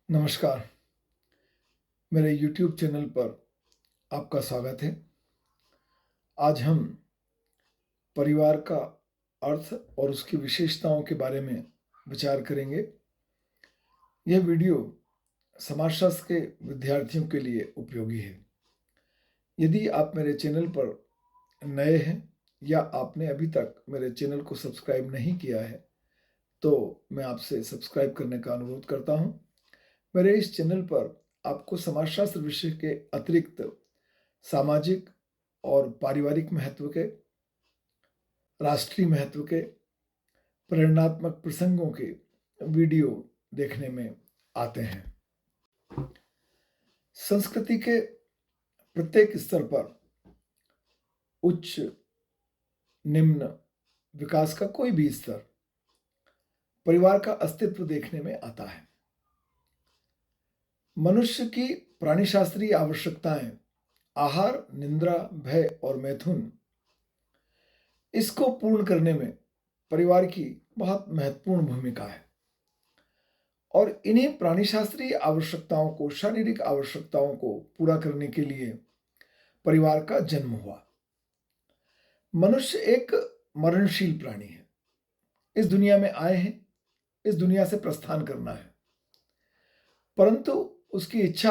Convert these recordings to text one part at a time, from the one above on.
नमस्कार, मेरे YouTube channel पर आपका स्वागत है। आज हम परिवार का अर्थ और उसकी विशेषताओं के बारे में विचार करेंगे। यह वीडियो समाजशास्त्र के विद्यार्थियों के लिए उपयोगी है। यदि आप मेरे चैनल पर नए हैं या आपने अभी तक मेरे चैनल को सब्सक्राइब नहीं किया है, तो मैं आपसे सब्सक्राइब करने का अनुरोध करता हूँ। मेरे इस चैनल पर आपको समाजशास्त्र विषय के अतिरिक्त सामाजिक और पारिवारिक महत्व के, राष्ट्रीय महत्व के, प्रेरणात्मक प्रसंगों के वीडियो देखने में आते हैं। संस्कृति के प्रत्येक स्तर पर उच्च, निम्न, विकास का कोई भी स्तर परिवार का अस्तित्व देखने में आता है। मनुष्य की प्राणिशास्त्रीय आवश्यकताएं आहार, निद्रा, भय और मैथुन, इसको पूर्ण करने में परिवार की बहुत महत्वपूर्ण भूमिका है और इन्हीं प्राणिशास्त्रीय आवश्यकताओं को, शारीरिक आवश्यकताओं को पूरा करने के लिए परिवार का जन्म हुआ। मनुष्य एक मरणशील प्राणी है। इस दुनिया में आए हैं, इस दुनिया से प्रस्थान करना है, परंतु उसकी इच्छा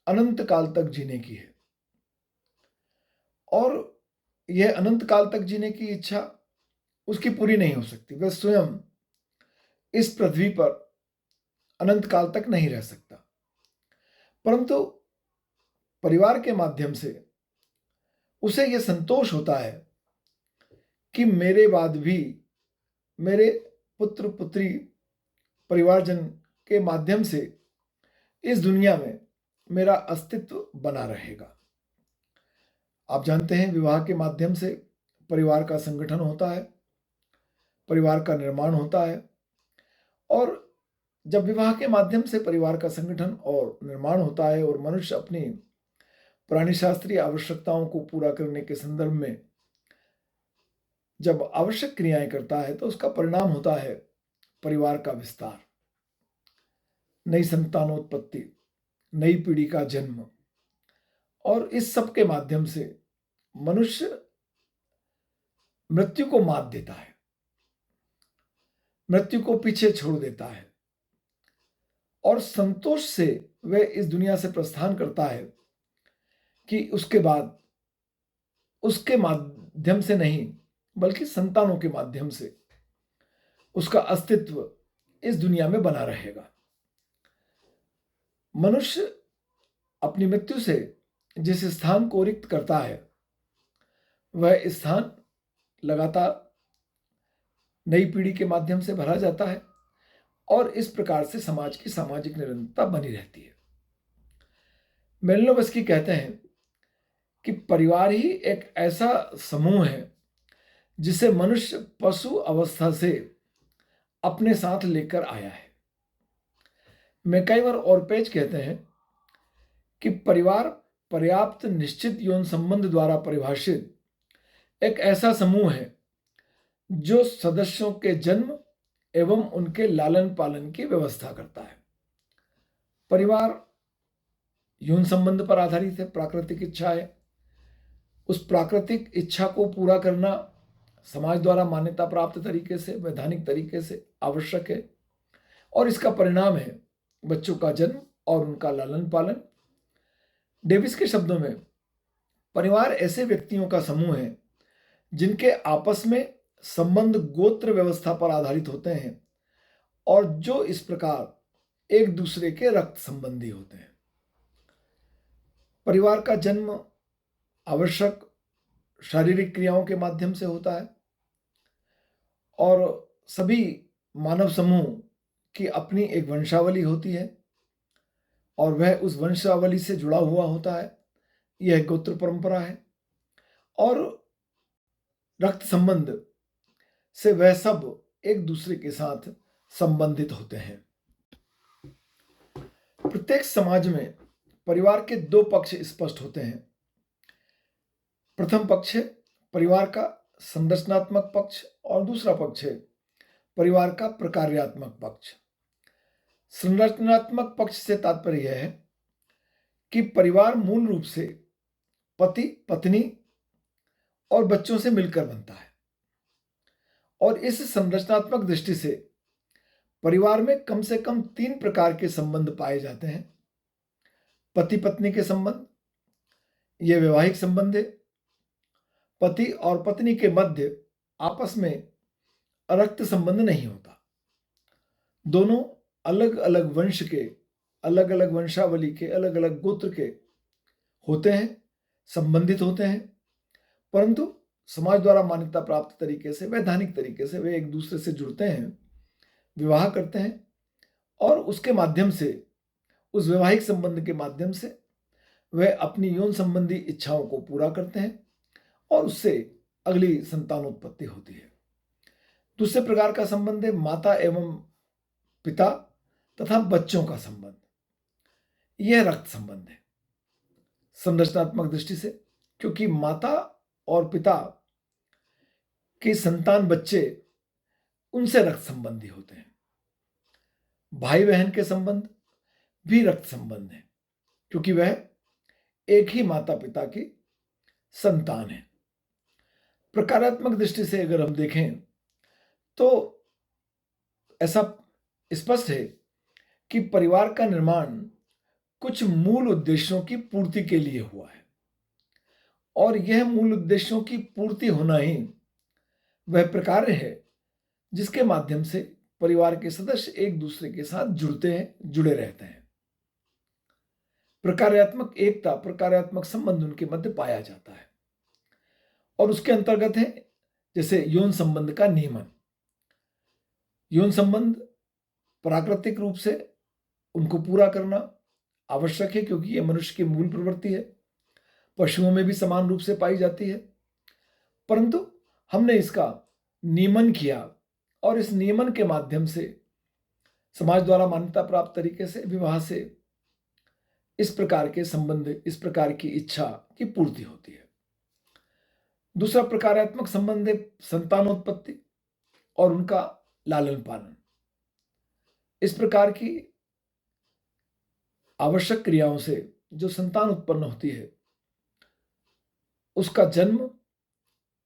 अनंत काल तक जीने की है और यह अनंत काल तक जीने की इच्छा उसकी पूरी नहीं हो सकती। वह स्वयं इस पृथ्वी पर अनंत काल तक नहीं रह सकता, परंतु परिवार के माध्यम से उसे यह संतोष होता है कि मेरे बाद भी मेरे पुत्र पुत्री परिवारजन के माध्यम से इस दुनिया में मेरा अस्तित्व बना रहेगा। आप जानते हैं, विवाह के माध्यम से परिवार का संगठन होता है, परिवार का निर्माण होता है और जब विवाह के माध्यम से परिवार का संगठन और निर्माण होता है और मनुष्य अपनी प्राणिशास्त्रीय आवश्यकताओं को पूरा करने के संदर्भ में जब आवश्यक क्रियाएं करता है, तो उसका परिणाम होता है परिवार का विस्तार, नई संतानोत्पत्ति, नई पीढ़ी का जन्म और इस सब के माध्यम से मनुष्य मृत्यु को मात देता है, मृत्यु को पीछे छोड़ देता है और संतोष से वह इस दुनिया से प्रस्थान करता है कि उसके बाद उसके माध्यम से नहीं बल्कि संतानों के माध्यम से उसका अस्तित्व इस दुनिया में बना रहेगा। मनुष्य अपनी मृत्यु से जिस स्थान को रिक्त करता है, वह स्थान लगातार नई पीढ़ी के माध्यम से भरा जाता है और इस प्रकार से समाज की सामाजिक निरंतरता बनी रहती है। मेलिनोवस्की कहते हैं कि परिवार ही एक ऐसा समूह है जिसे मनुष्य पशु अवस्था से अपने साथ लेकर आया है। मैकाइवर और पेज कहते हैं कि परिवार पर्याप्त निश्चित यौन संबंध द्वारा परिभाषित एक ऐसा समूह है जो सदस्यों के जन्म एवं उनके लालन पालन की व्यवस्था करता है। परिवार यौन संबंध पर आधारित है, प्राकृतिक इच्छा है। उस प्राकृतिक इच्छा को पूरा करना समाज द्वारा मान्यता प्राप्त तरीके से, वैधानिक तरीके से आवश्यक है और इसका परिणाम है बच्चों का जन्म और उनका लालन पालन। डेविस के शब्दों में परिवार ऐसे व्यक्तियों का समूह है जिनके आपस में संबंध गोत्र व्यवस्था पर आधारित होते हैं और जो इस प्रकार एक दूसरे के रक्त संबंधी होते हैं। परिवार का जन्म आवश्यक शारीरिक क्रियाओं के माध्यम से होता है और सभी मानव समूह की अपनी एक वंशावली होती है और वह उस वंशावली से जुड़ा हुआ होता है। यह गोत्र परंपरा है और रक्त संबंध से वह सब एक दूसरे के साथ संबंधित होते हैं। प्रत्येक समाज में परिवार के दो पक्ष स्पष्ट होते हैं। प्रथम पक्ष है परिवार का संरचनात्मक पक्ष और दूसरा पक्ष है परिवार का प्रकार्यात्मक पक्ष। संरचनात्मक पक्ष से तात्पर्य यह है कि परिवार मूल रूप से पति, पत्नी और बच्चों से मिलकर बनता है, और इस संरचनात्मक दृष्टि से परिवार में कम से कम 3 प्रकार के संबंध पाए जाते हैं। पति पत्नी के संबंध, ये वैवाहिक संबंध है। पति और पत्नी के मध्य आपस में रक्त संबंध नहीं होता। दोनों अलग अलग वंश के, अलग अलग वंशावली के, अलग अलग गोत्र के होते हैं, संबंधित होते हैं, परंतु समाज द्वारा मान्यता प्राप्त तरीके से, वैधानिक तरीके से वे एक दूसरे से जुड़ते हैं, विवाह करते हैं, और उसके माध्यम से, उस वैवाहिक संबंध के माध्यम से वे अपनी यौन संबंधी इच्छाओं को पूरा करते हैं और उससे अगली संतानोत्पत्ति होती है। दूसरे प्रकार का संबंध है माता एवं पिता तथा बच्चों का संबंध। यह रक्त संबंध है संरचनात्मक दृष्टि से, क्योंकि माता और पिता के संतान बच्चे उनसे रक्त संबंधी होते हैं। भाई बहन के संबंध भी रक्त संबंध है, क्योंकि वह एक ही माता पिता की संतान है। प्रकारात्मक दृष्टि से अगर हम देखें तो ऐसा स्पष्ट है कि परिवार का निर्माण कुछ मूल उद्देश्यों की पूर्ति के लिए हुआ है, और यह मूल उद्देश्यों की पूर्ति होना ही वह प्रकार है जिसके माध्यम से परिवार के सदस्य एक दूसरे के साथ जुड़ते हैं, जुड़े रहते हैं। प्रकार्यात्मक एकता, प्रकार्यात्मक संबंध उनके मध्य पाया जाता है, और उसके अंतर्गत है जैसे यौन संबंध का नियमन। यौन संबंध प्राकृतिक रूप से उनको पूरा करना आवश्यक है, क्योंकि यह मनुष्य की मूल प्रवृत्ति है, पशुओं में भी समान रूप से पाई जाती है, परंतु हमने इसका नियमन किया, और इस नियमन के माध्यम से समाज द्वारा मान्यता प्राप्त तरीके से विवाह से इस प्रकार के संबंध, इस प्रकार की इच्छा की पूर्ति होती है। दूसरा प्रकारात्मक संबंध है संतानोत्पत्ति और उनका लालन पालन। इस प्रकार की आवश्यक क्रियाओं से जो संतान उत्पन्न होती है, उसका जन्म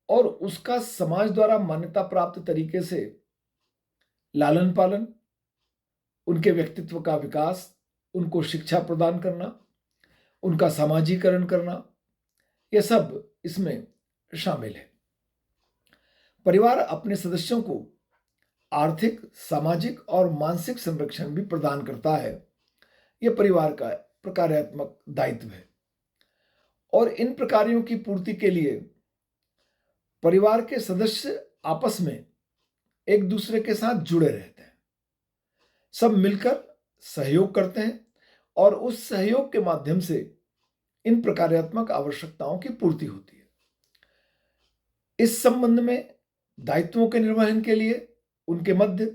और उसका समाज द्वारा मान्यता प्राप्त तरीके से लालन पालन, उनके व्यक्तित्व का विकास, उनको शिक्षा प्रदान करना, उनका सामाजिकरण करना, यह सब इसमें शामिल है। परिवार अपने सदस्यों को आर्थिक, सामाजिक और मानसिक संरक्षण भी प्रदान करता है। यह परिवार का प्रकार्यात्मक दायित्व है, और इन प्रकारों की पूर्ति के लिए परिवार के सदस्य आपस में एक दूसरे के साथ जुड़े रहते हैं, सब मिलकर सहयोग करते हैं, और उस सहयोग के माध्यम से इन प्रकार्यात्मक आवश्यकताओं की पूर्ति होती है। इस संबंध में दायित्वों के निर्वहन के लिए उनके मध्य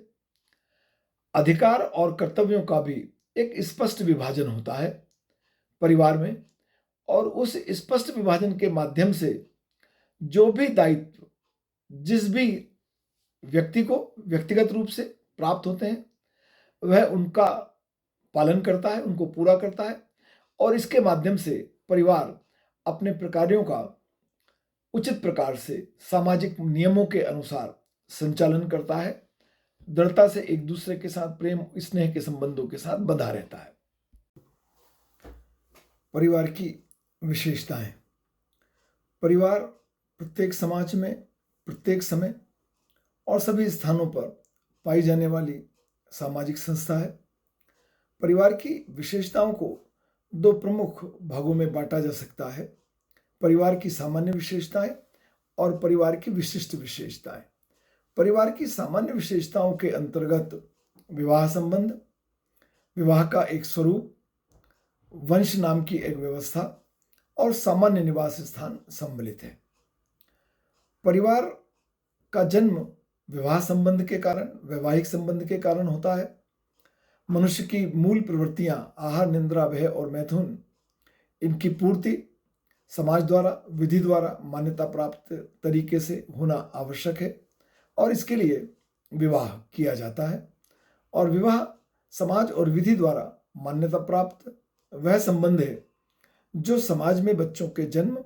अधिकार और कर्तव्यों का भी एक स्पष्ट विभाजन होता है परिवार में, और उस स्पष्ट विभाजन के माध्यम से जो भी दायित्व जिस भी व्यक्ति को व्यक्तिगत रूप से प्राप्त होते हैं, वह उनका पालन करता है, उनको पूरा करता है, और इसके माध्यम से परिवार अपने प्रकारों का उचित प्रकार से सामाजिक नियमों के अनुसार संचालन करता है, दृढ़ता से एक दूसरे के साथ प्रेम स्नेह के संबंधों के साथ बंधा रहता है। परिवार की विशेषताएं। परिवार प्रत्येक समाज में, प्रत्येक समय और सभी स्थानों पर पाई जाने वाली सामाजिक संस्था है। परिवार की विशेषताओं को 2 प्रमुख भागों में बांटा जा सकता है: परिवार की सामान्य विशेषताएं और परिवार की विशिष्ट विशेषताएं। परिवार की सामान्य विशेषताओं के अंतर्गत विवाह संबंध, विवाह का एक स्वरूप, वंश नाम की एक व्यवस्था और सामान्य निवास स्थान सम्मिलित है। परिवार का जन्म विवाह संबंध के कारण, वैवाहिक संबंध के कारण होता है। मनुष्य की मूल प्रवृत्तियां आहार, निद्रा, भय और मैथुन, इनकी पूर्ति समाज द्वारा, विधि द्वारा मान्यता प्राप्त तरीके से होना आवश्यक है, और इसके लिए विवाह किया जाता है। और विवाह समाज और विधि द्वारा मान्यता प्राप्त वह संबंध है जो समाज में बच्चों के जन्म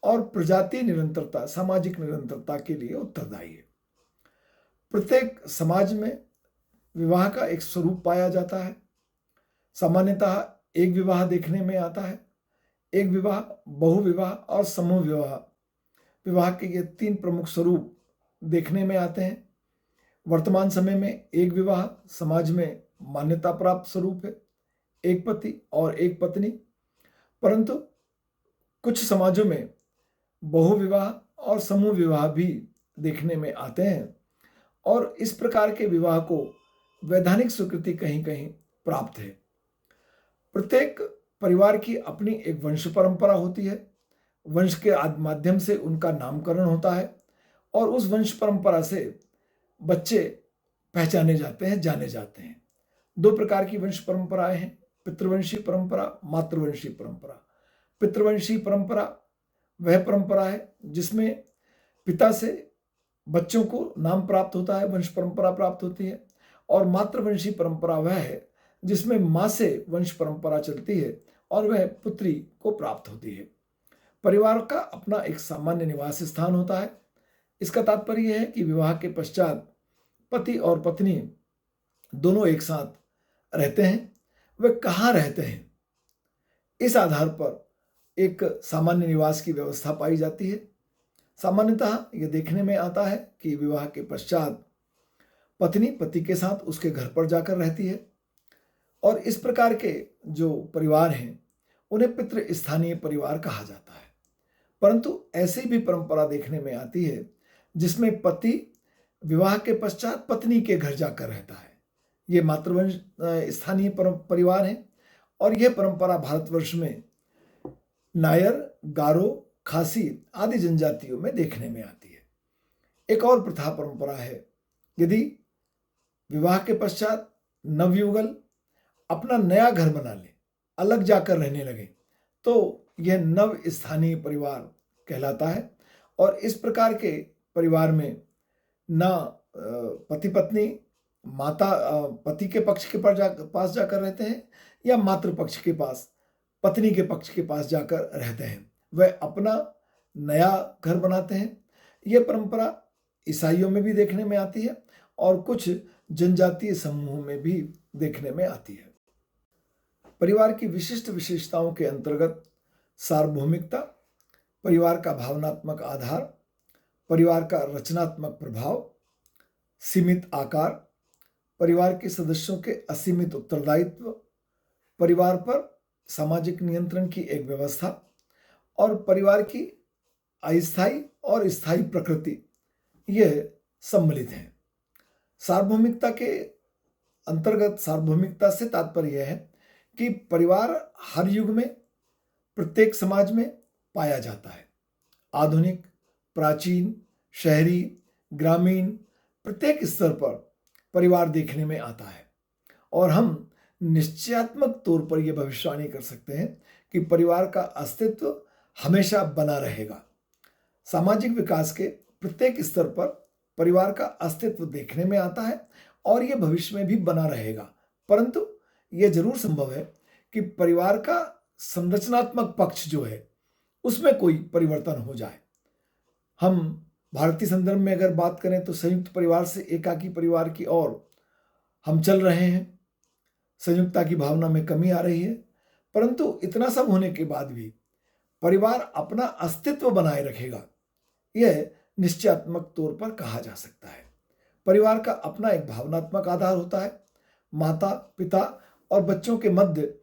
और प्रजातीय निरंतरता, सामाजिक निरंतरता के लिए उत्तरदायी है। प्रत्येक समाज में विवाह का एक स्वरूप पाया जाता है। सामान्यतः एक विवाह देखने में आता है। एक विवाह, बहुविवाह और समूह विवाह, विवाह के ये 3 प्रमुख स्वरूप देखने में आते हैं। वर्तमान समय में एक विवाह समाज में मान्यता प्राप्त स्वरूप है, एक पति और एक पत्नी। परंतु कुछ समाजों में बहुविवाह और समूह विवाह भी देखने में आते हैं और इस प्रकार के विवाह को वैधानिक स्वीकृति कहीं कहीं प्राप्त है। प्रत्येक परिवार की अपनी एक वंश परंपरा होती है। वंश के माध्यम से उनका नामकरण होता है और उस वंश परंपरा से बच्चे पहचाने जाते हैं, जाने जाते हैं। 2 प्रकार की वंश परंपराएं हैं, पितृवंशी परंपरा, मातृवंशी परंपरा। पितृवंशी परंपरा वह परंपरा है जिसमें पिता से बच्चों को नाम प्राप्त होता है, वंश परंपरा प्राप्त होती है। और मातृवंशी परंपरा वह है जिसमें माँ से वंश परंपरा चलती है और वह पुत्री को प्राप्त होती है। परिवार का अपना एक सामान्य निवास स्थान होता है। इसका तात्पर्य यह है कि विवाह के पश्चात पति और पत्नी दोनों एक साथ रहते हैं। वे कहाँ रहते हैं, इस आधार पर एक सामान्य निवास की व्यवस्था पाई जाती है। सामान्यतः यह देखने में आता है कि विवाह के पश्चात पत्नी पति के साथ उसके घर पर जाकर रहती है और इस प्रकार के जो परिवार हैं उन्हें पितृ स्थानीय परिवार कहा जाता है। परंतु ऐसी भी परंपरा देखने में आती है जिसमें पति विवाह के पश्चात पत्नी के घर जाकर रहता है। ये मातृवंश स्थानीय परिवार है और यह परंपरा भारतवर्ष में नायर, गारो, खासी आदि जनजातियों में देखने में आती है। एक और प्रथा परंपरा है, यदि विवाह के पश्चात नवयुगल अपना नया घर बना ले, अलग जाकर रहने लगे, तो यह नव स्थानीय परिवार कहलाता है। और इस प्रकार के परिवार में ना पति पत्नी माता पति के पक्ष के पास जाकर रहते हैं या मातृ पक्ष के पास पत्नी के पक्ष के पास जाकर रहते हैं, वह अपना नया घर बनाते हैं। यह परंपरा ईसाइयों में भी देखने में आती है और कुछ जनजातीय समूहों में भी देखने में आती है। परिवार की विशिष्ट विशेषताओं के अंतर्गत सार्वभौमिकता, परिवार का भावनात्मक आधार, परिवार का रचनात्मक प्रभाव, सीमित आकार, परिवार के सदस्यों के असीमित उत्तरदायित्व, परिवार पर सामाजिक नियंत्रण की एक व्यवस्था और परिवार की अस्थायी और स्थायी प्रकृति, यह सम्मिलित है। सार्वभौमिकता के अंतर्गत सार्वभौमिकता से तात्पर्य यह है कि परिवार हर युग में प्रत्येक समाज में पाया जाता है। आधुनिक, प्राचीन, शहरी, ग्रामीण, प्रत्येक स्तर पर परिवार देखने में आता है और हम निश्चयात्मक तौर पर यह भविष्यवाणी कर सकते हैं कि परिवार का अस्तित्व हमेशा बना रहेगा। सामाजिक विकास के प्रत्येक स्तर पर परिवार का अस्तित्व देखने में आता है और यह भविष्य में भी बना रहेगा। परंतु यह जरूर संभव है कि परिवार का संरचनात्मक पक्ष जो है उसमें कोई परिवर्तन हो जाए। हम भारतीय संदर्भ में अगर बात करें तो संयुक्त परिवार से एकाकी परिवार की ओर हम चल रहे हैं। संयुक्तता की भावना में कमी आ रही है, परंतु इतना सब होने के बाद भी परिवार अपना अस्तित्व बनाए रखेगा, यह निश्चयात्मक तौर पर कहा जा सकता है। परिवार का अपना एक भावनात्मक आधार होता है। माता, पिता और बच्चों के मध्य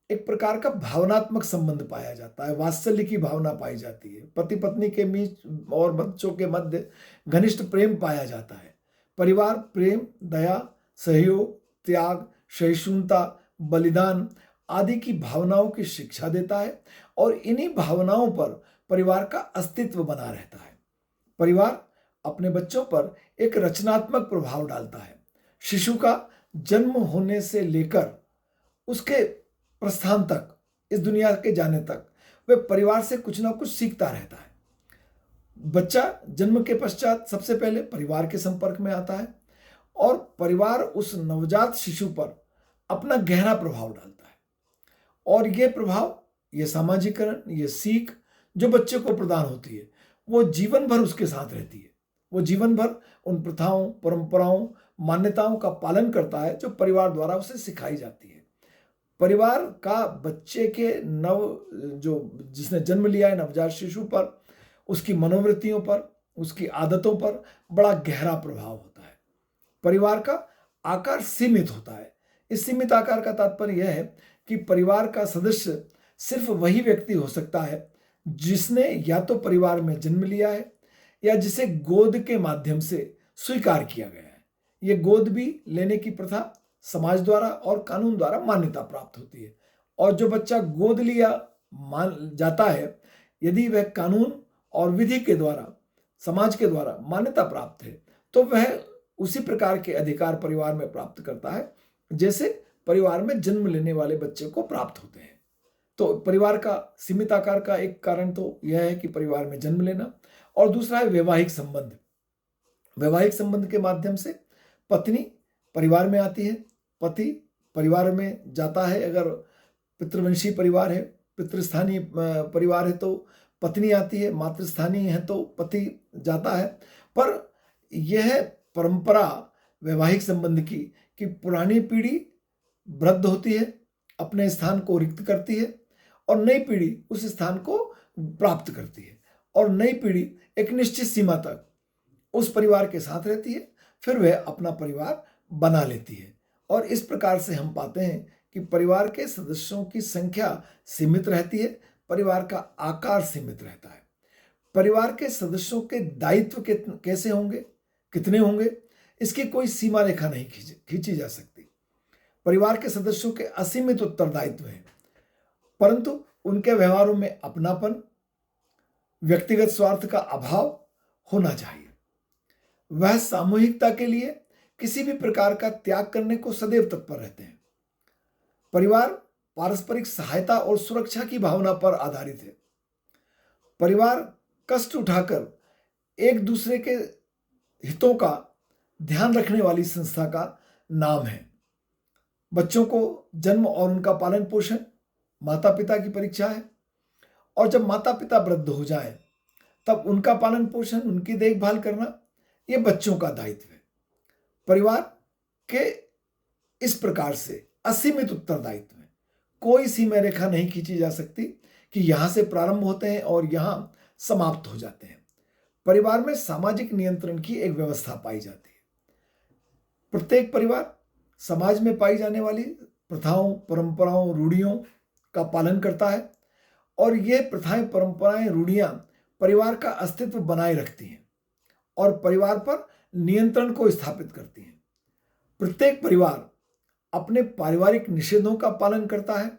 एक प्रकार का भावनात्मक संबंध पाया जाता है, वात्सल्य की भावना पाई जाती है। पति पत्नी के बीच और बच्चों के मध्य घनिष्ठ प्रेम पाया जाता है। परिवार प्रेम, दया, सहयोग, त्याग, सहिष्णुता, बलिदान आदि की भावनाओं की शिक्षा देता है और इन्हीं भावनाओं पर परिवार का अस्तित्व बना रहता है। परिवार अपने बच्चों पर एक रचनात्मक प्रभाव डालता है। शिशु का जन्म होने से लेकर उसके प्रस्थान तक, इस दुनिया के जाने तक, वह परिवार से कुछ ना कुछ सीखता रहता है। बच्चा जन्म के पश्चात सबसे पहले परिवार के संपर्क में आता है और परिवार उस नवजात शिशु पर अपना गहरा प्रभाव डालता है। और ये प्रभाव, ये सामाजिकरण, ये सीख जो बच्चे को प्रदान होती है, वो जीवन भर उसके साथ रहती है। वो जीवन भर उन प्रथाओं, परंपराओं, मान्यताओं का पालन करता है जो परिवार द्वारा उसे सिखाई जाती है। परिवार का बच्चे के जिसने जन्म लिया है, नवजात शिशु पर, उसकी मनोवृत्तियों पर, उसकी आदतों पर बड़ा गहरा प्रभाव होता है। परिवार का आकार सीमित होता है। इस सीमित आकार का तात्पर्य यह है कि परिवार का सदस्य सिर्फ वही व्यक्ति हो सकता है जिसने या तो परिवार में जन्म लिया है या जिसे गोद के माध्यम से स्वीकार किया गया है। ये गोद भी लेने की प्रथा समाज द्वारा और कानून द्वारा मान्यता प्राप्त होती है। और जो बच्चा गोद लिया मान जाता है, यदि वह कानून और विधि के द्वारा, समाज के द्वारा मान्यता प्राप्त है, तो वह उसी प्रकार के अधिकार परिवार में प्राप्त करता है जैसे परिवार में जन्म लेने वाले बच्चे को प्राप्त होते हैं। तो परिवार का सीमित आकार का एक कारण तो यह है कि परिवार में जन्म लेना, और दूसरा है वैवाहिक संबंध। वैवाहिक संबंध के माध्यम से पत्नी परिवार में आती है, पति परिवार में जाता है। अगर पितृवंशी परिवार है, पितृस्थानीय परिवार है तो पत्नी आती है, मातृस्थानीय है तो पति जाता है। पर यह परंपरा वैवाहिक संबंध की कि पुरानी पीढ़ी वृद्ध होती है, अपने स्थान को रिक्त करती है, और नई पीढ़ी उस स्थान को प्राप्त करती है, और नई पीढ़ी एक निश्चित सीमा तक उस परिवार के साथ रहती है, फिर वह अपना परिवार बना लेती है। और इस प्रकार से हम पाते हैं कि परिवार के सदस्यों की संख्या सीमित रहती है, परिवार का आकार सीमित रहता है। परिवार के सदस्यों के दायित्व कैसे होंगे, कितने होंगे, इसकी कोई सीमा रेखा नहीं खींची जा सकती। परिवार के सदस्यों के असीमित उत्तरदायित्व हैं, परंतु उनके व्यवहारों में अपनापन, व्यक्तिगत स्वार्थ का अभाव होना चाहिए। वह सामूहिकता के लिए किसी भी प्रकार का त्याग करने को सदैव तत्पर रहते हैं। परिवार पारस्परिक सहायता और सुरक्षा की भावना पर आधारित है। परिवार कष्ट उठाकर एक दूसरे के हितों का ध्यान रखने वाली संस्था का नाम है। बच्चों को जन्म और उनका पालन पोषण माता पिता की परीक्षा है, और जब माता पिता वृद्ध हो जाएं, तब उनका पालन पोषण, उनकी देखभाल करना, यह बच्चों का दायित्व है। परिवार के इस प्रकार से असीमित उत्तरदायित्व है। कोई सीमा रेखा नहीं खींची जा सकती कि यहां से प्रारंभ होते हैं और यहां समाप्त हो जाते हैं। परिवार में सामाजिक नियंत्रण की एक व्यवस्था पाई जाती है। प्रत्येक परिवार समाज में पाई जाने वाली प्रथाओं, परंपराओं, रूढ़ियों का पालन करता है, और ये प्रथाएं, परंपराएं, रूढ़ियां परिवार का अस्तित्व बनाए रखती हैं और परिवार पर नियंत्रण को स्थापित करती हैं। प्रत्येक परिवार अपने पारिवारिक निषेधों का पालन करता है,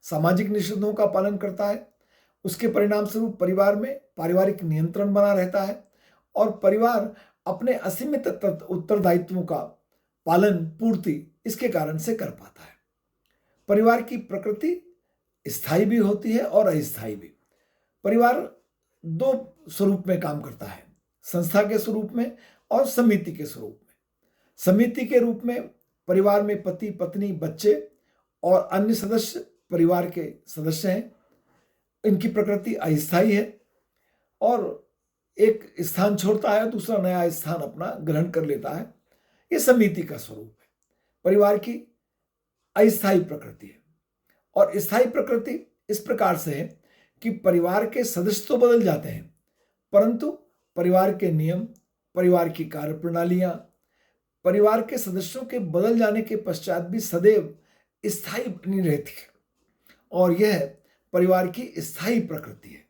सामाजिक निषेधों का पालन करता है। उसके परिणाम स्वरूप परिवार में पारिवारिक नियंत्रण बना रहता है, और परिवार अपने असीमित उत्तरदायित्वों का पालन, पूर्ति इसके कारण से कर पाता है। परिवार की प्रकृति स्थायी भी होती है और अस्थायी भी। परिवार दो स्वरूप में काम करता है, संस्था के स्वरूप में और समिति के स्वरूप में। समिति के रूप में परिवार में पति, पत्नी, बच्चे और अन्य सदस्य परिवार के सदस्य हैं। इनकी प्रकृति अस्थायी है और एक स्थान छोड़ता है, दूसरा नया स्थान अपना ग्रहण कर लेता है। यह समिति का स्वरूप है। परिवार की अस्थायी प्रकृति है, और स्थायी प्रकृति इस प्रकार से है कि परिवार के सदस्य तो बदल जाते हैं, परंतु परिवार के नियम, परिवार की कार्यप्रणालियां परिवार के सदस्यों के बदल जाने के पश्चात भी सदैव स्थायी बनी रहती है, और यह परिवार की स्थायी प्रकृति है।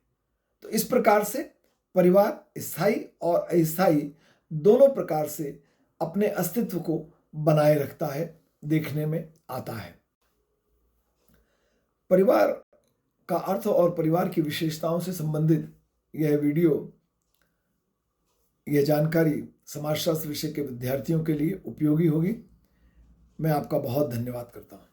तो इस प्रकार से परिवार स्थायी और अस्थायी दोनों प्रकार से अपने अस्तित्व को बनाए रखता है, देखने में आता है। परिवार का अर्थ और परिवार की विशेषताओं से संबंधित यह वीडियो, यह जानकारी समाजशास्त्र विषय के विद्यार्थियों के लिए उपयोगी होगी। मैं आपका बहुत धन्यवाद करता हूँ।